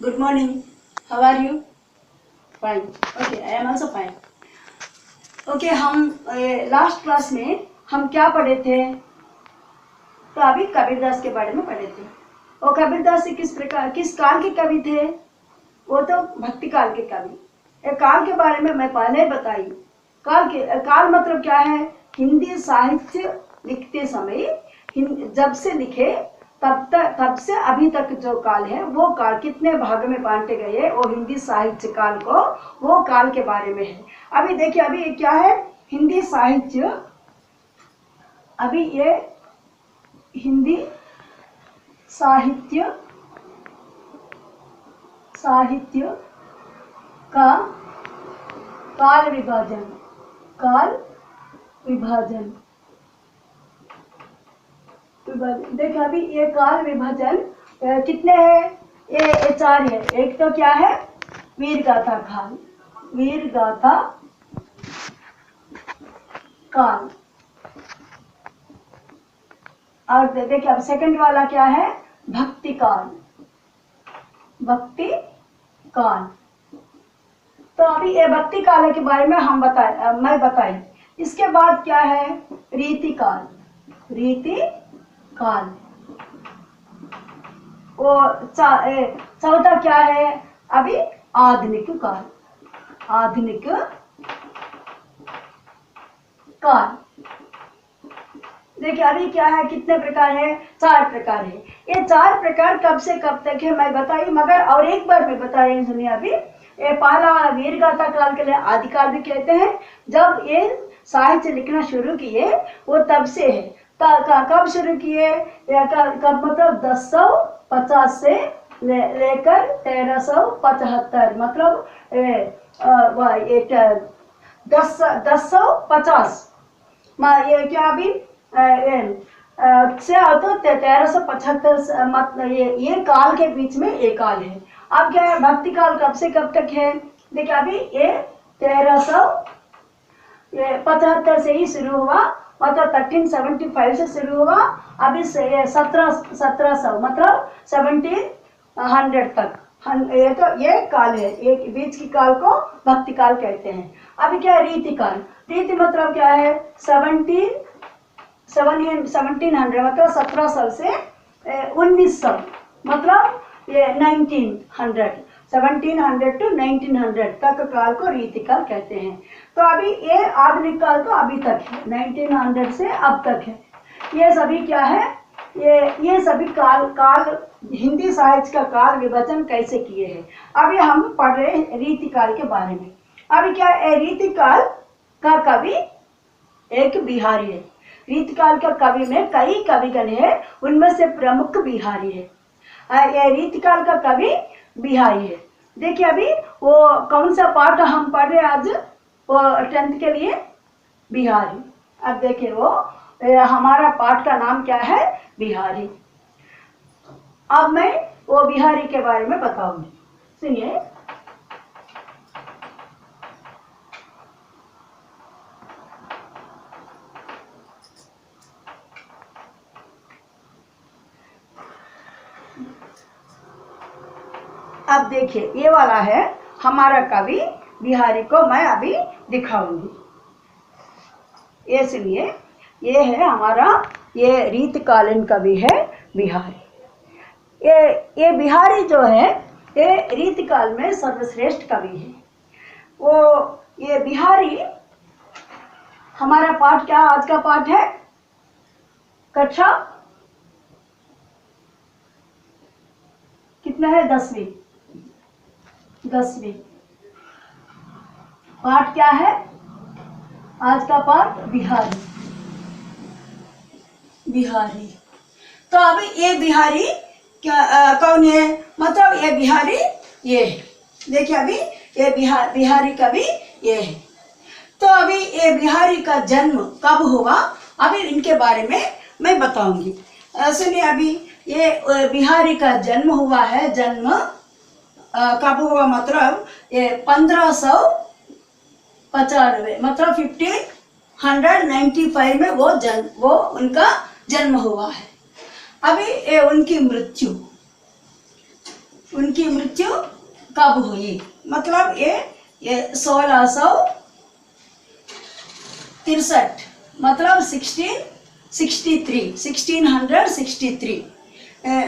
Good morning. How are you? Fine. Okay, I am also fine. Okay, हम last class में हम क्या पढ़े थे? तो अभी कबीरदास के बारे में पढ़े थे। और कबीरदास किस काल के कवि थे? वो तो भक्ति काल के कवि। काल के बारे में मैं पहले ही बताई। काल मतलब क्या है? हिंदी साहित्य लिखते समय जब से लिखे तब से अभी तक जो काल है वो काल कितने भाग में बांटे गए वो हिंदी साहित्य काल को वो काल के बारे में है। अभी देखिए अभी क्या है हिंदी साहित्य। अभी ये हिंदी साहित्य का काल विभाजन देखिए अभी ये काल विभाजन कितने हैं? ये चार है। एक तो क्या है? वीरगाथा काल। और देखिए अब सेकंड वाला क्या है? भक्ति काल। तो अभी ये भक्ति काल के बारे में मैं बताई। इसके बाद क्या है? रीति काल। और चौथा क्या है? अभी आधुनिक काल। देखिए अभी क्या है कितने प्रकार है? 4 प्रकार है। ये 4 प्रकार कब से कब तक है मैं बताई, मगर और एक बार मैं बता रही हूँ सुनिए। अभी ये पहला वाला वीरगाथा काल के लिए आदिकाल भी कहते हैं। जब ये साहित्य लिखना शुरू किए वो तब से है। कब शुरू किए? कब मतलब 1050 से लेकर 1375 मतलब 1050 ये क्या अभी से तो 1375 मतलब ये काल के बीच में एक काल है। अब क्या है? भक्ति काल कब से कब तक है? देखिए अभी ये 1375 से ही शुरू हुआ, मतलब 1375 से शुरू हुआ। अभी 1700 मतलब 1700 तक ये काल है। एक बीच की काल को भक्ति काल कहते हैं। अभी क्या है? रीति काल। रीति मतलब क्या है? 1700 मतलब 1700 से 1900 मतलब ये 1900 1700 to 1900 तक काल को रीति काल कहते हैं। तो अभी ये आधुनिक काल तो अभी तक है, 1900 से अब तक है। ये सभी क्या है? ये सभी काल हिंदी साहित्य का काल विभाजन कैसे किए हैं। अभी हम पढ़ रहे हैं रीति काल के बारे में। अभी क्या है? रीति काल का कवि एक बिहारी है। रीति काल का कवि में कई कविगण है, उनमें से प्रमुख बिहारी है। ये रीति काल का कवि बिहारी है। देखिए अभी वो कौन सा पाठ हम पढ़ रहे हैं आज? वो 10th के लिए बिहारी। अब देखिए वो हमारा पाठ का नाम क्या है? बिहारी। अब मैं वो बिहारी के बारे में बताऊंगी, सुनिए। अब देखिए ये वाला है हमारा कवि बिहारी को मैं अभी दिखाऊंगी। ये सुनिए, ये है हमारा ये रीतकालीन कवि है बिहारी। ये बिहारी जो है ये रीतकाल में सर्वश्रेष्ठ कवि है। वो ये बिहारी हमारा पाठ क्या आज का पाठ है? कक्षा कितना है? 10वीं। पाठ क्या है आज का? पाठ बिहारी। तो अभी ये बिहारी क्या कौन है? मतलब ये बिहारी ये है। देखिए अभी ये बिहारी कवि ये है। तो अभी ये बिहारी का जन्म कब हुआ अभी इनके बारे में मैं बताऊंगी। सुनिए अभी ये बिहारी का जन्म हुआ है। जन्म कब हुआ? मतलब ये 1595 मतलब 1595 में वो उनका जन्म हुआ है। अभी ये उनकी मृत्यु उनकी मृत्यु कब हुई, मतलब ये 1663, मतलब 1663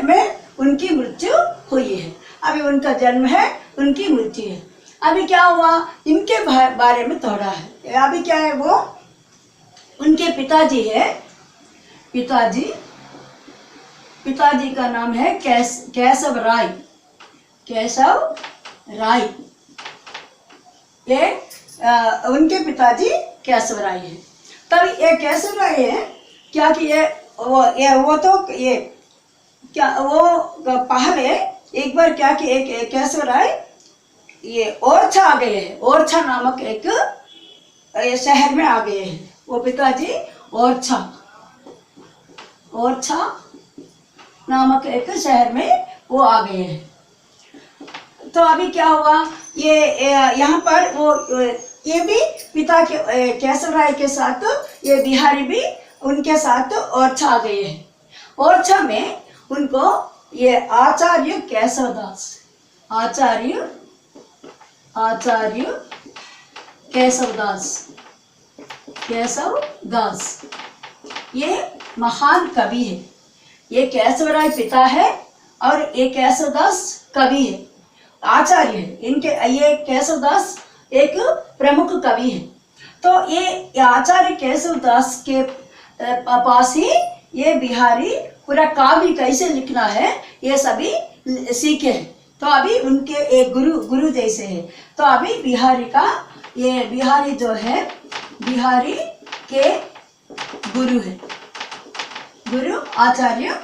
में उनकी मृत्यु हुई है। अभी उनका जन्म है, उनकी मृत्यु है। अभी क्या हुआ इनके बारे में थोड़ा है। अभी क्या है, वो उनके पिताजी है, पिताजी का नाम है केशव राय। ये उनके पिताजी केशव राय है। तब ये केशव राय है क्या कि वो तो ये क्या वो पहले एक बार क्या कि एक केशव राय ये ओरछा आ गए हैं। ओरछा नामक एक शहर में आ गए हैं। वो पिताजी ओरछा नामक एक शहर में वो आ गए हैं। तो अभी क्या हुआ, ये यहाँ पर वो ये भी पिता के केशव राय के साथ ये बिहारी भी उनके साथ ओरछा आ गए हैं। ओरछा में उनको ये आचार्य केशवदास ये महान कवि है। ये केशव राय पिता है और ये केशवदास कवि है, आचार्य है। ये केशवदास एक प्रमुख कवि है। तो ये आचार्य केशवदास के पास ही ये बिहारी पूरा काव्य कैसे लिखना है ये सभी सीखे हैं। तो अभी उनके एक गुरु जैसे है। तो अभी बिहारी जो है बिहारी के गुरु है, गुरु आचार्य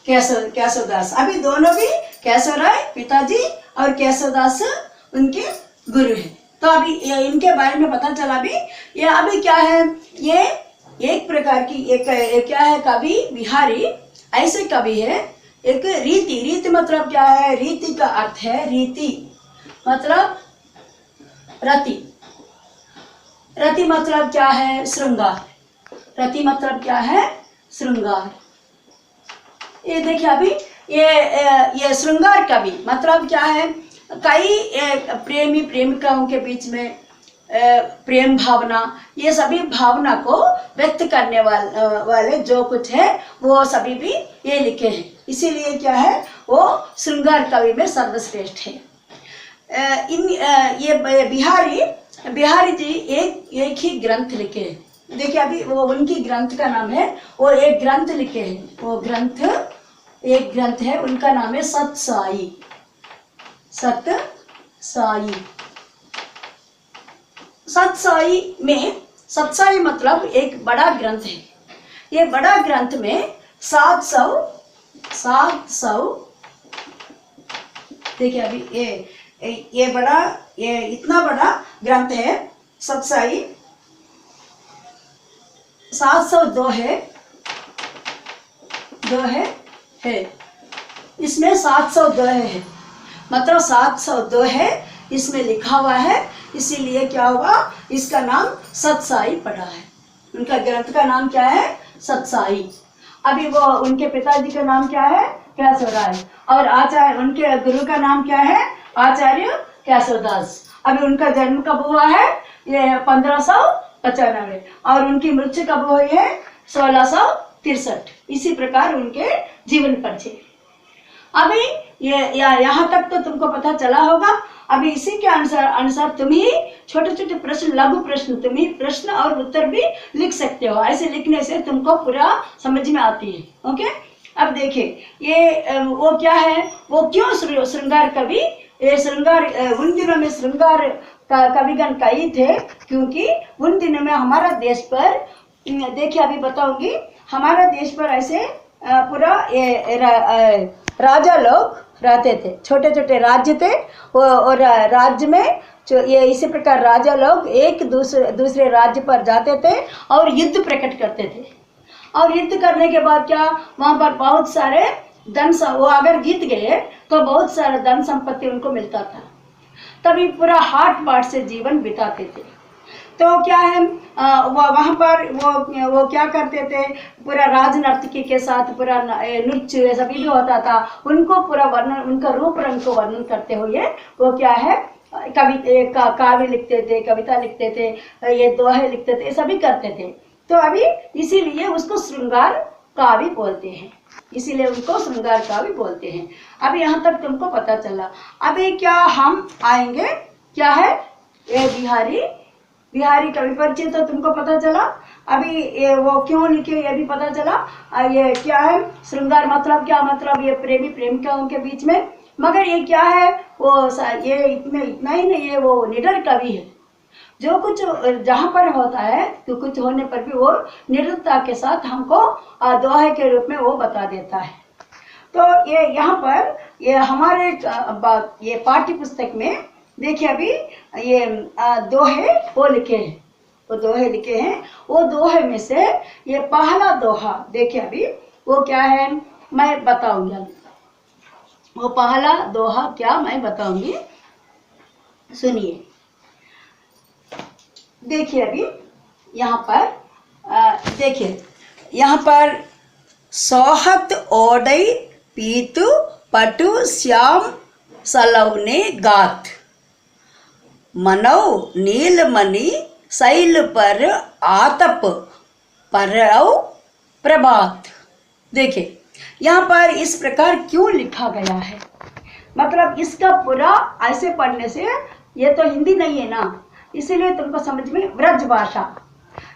केशवदास। अभी दोनों भी केशव राय पिताजी और केशवदास उनके गुरु है। तो अभी इनके बारे में पता चला। भी ये अभी क्या है, ये एक प्रकार की एक क्या है, कवि बिहारी ऐसे कवि है। एक रीति मतलब क्या है, रीति का अर्थ है रीति मतलब रति मतलब क्या है, श्रृंगार। रति मतलब क्या है, श्रृंगार। ये देखिए अभी ये श्रृंगार कवि मतलब क्या है, कई प्रेमी प्रेमिकाओं के बीच में प्रेम भावना, ये सभी भावना को व्यक्त करने वाले जो कुछ है वो सभी भी ये लिखे हैं। इसीलिए क्या है, वो श्रृंगार कवि में सर्वश्रेष्ठ है। ये बिहारी जी एक ही ग्रंथ लिखे हैं। देखिए अभी वो उनकी ग्रंथ का नाम है, वो एक ग्रंथ लिखे हैं। वो ग्रंथ एक ग्रंथ है, उनका नाम है सतसाई। सतसाई मतलब एक बड़ा ग्रंथ है। ये बड़ा ग्रंथ में 700 देखिए अभी ये इतना बड़ा ग्रंथ है सतसाई। 702 है इसमें 702 है, मतलब 702 है इसमें लिखा हुआ है। इसीलिए क्या हुआ, इसका नाम सतसाई पड़ा है। उनका ग्रंथ का नाम क्या है, सतसाई। अभी वो उनके पिताजी का नाम क्या है, केशव राय, और आचार्य उनके गुरु का नाम क्या है, आचार्य केशवदास। अभी उनका जन्म कब हुआ है, ये 1595, और उनकी मृत्यु कब हुई है, 1663। इसी प्रकार उनके जीवन परिचय। अभी यहाँ तक तो तुमको पता चला होगा। अभी इसी के अनुसार तुम ही छोटे छोटे प्रश्न, लघु प्रश्न, तुम ही प्रश्न और उत्तर भी लिख सकते हो। ऐसे लिखने से तुमको पूरा समझ में आती है। ओके, अब देखिए ये वो क्या है, वो क्यों श्रृंगार कवि। ये श्रृंगार उन दिनों में श्रृंगार कविगण कई थे, क्योंकि उन दिनों में हमारा देश पर, देखिए अभी बताऊंगी, हमारा देश पर ऐसे पूरा राजा लोग रहते थे। छोटे छोटे राज्य थे और राज्य में ये इसी प्रकार राजा लोग एक दूसरे राज्य पर जाते थे और युद्ध प्रकट करते थे। और युद्ध करने के बाद क्या, वहाँ पर बहुत सारे वो अगर जीत गए तो बहुत सारा धन संपत्ति उनको मिलता था। तभी पूरा हाट बाट से जीवन बिताते थे। तो क्या है वहाँ पर वो क्या करते थे, पूरा राज नर्तकी के साथ पूरा नृत्य सभी भी होता था, उनको पूरा वर्णन, उनका रूप रंग को वर्णन करते हुए वो क्या है काव्य लिखते थे, कविता लिखते थे, ये दोहे लिखते थे, सभी करते थे। तो अभी इसीलिए उसको श्रृंगार काव्य बोलते हैं, इसीलिए उनको श्रृंगार काव्य बोलते हैं। अब यहाँ तक तुमको पता चला। अभी क्या हम आएंगे, क्या है ये बिहारी कवि परिचय तो तुमको पता चला। अभी ये वो क्यों लिखे ये भी पता चला। ये क्या है श्रृंगार मतलब क्या, मतलब ये प्रेमी प्रेमिकाओं के बीच में। मगर ये क्या है वो ये इतना ही नहीं है, वो निडर कवि है, जो कुछ जहाँ पर होता है तो कुछ होने पर भी वो निडरता के साथ हमको दोहे के रूप में वो बता देता है। तो ये यहाँ पर ये हमारे ये पाठ्य पुस्तक में देखिए अभी ये दोहे वो लिखे हैं, वो दोहे लिखे हैं। वो दोहे में से ये पहला दोहा देखिए अभी वो क्या है मैं बताऊंगी। वो पहला दोहा क्या मैं बताऊंगी, सुनिए। देखिए अभी यहाँ पर देखिए यहाँ पर सोहत ओडई पीतु पटु श्याम सलौने गात मनौ नीलमणि शैल पर आतप परौ प्रभात। देखिए यहाँ पर इस प्रकार क्यों लिखा गया है, मतलब इसका पूरा ऐसे पढ़ने से, ये तो हिंदी नहीं है ना, इसीलिए तुमको समझ में ब्रज भाषा,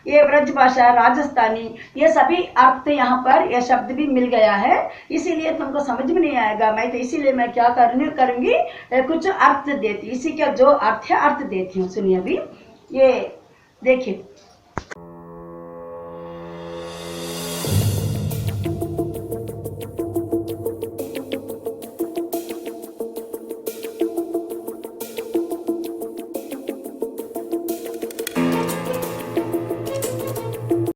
ये ब्रज भाषा राजस्थानी ये सभी अर्थ यहाँ पर ये शब्द भी मिल गया है, इसीलिए तुमको समझ में नहीं आएगा। मैं तो इसीलिए मैं क्या करूँगी कुछ अर्थ देती, इसी का जो अर्थ है अर्थ देती हूँ। सुनिए अभी ये देखिए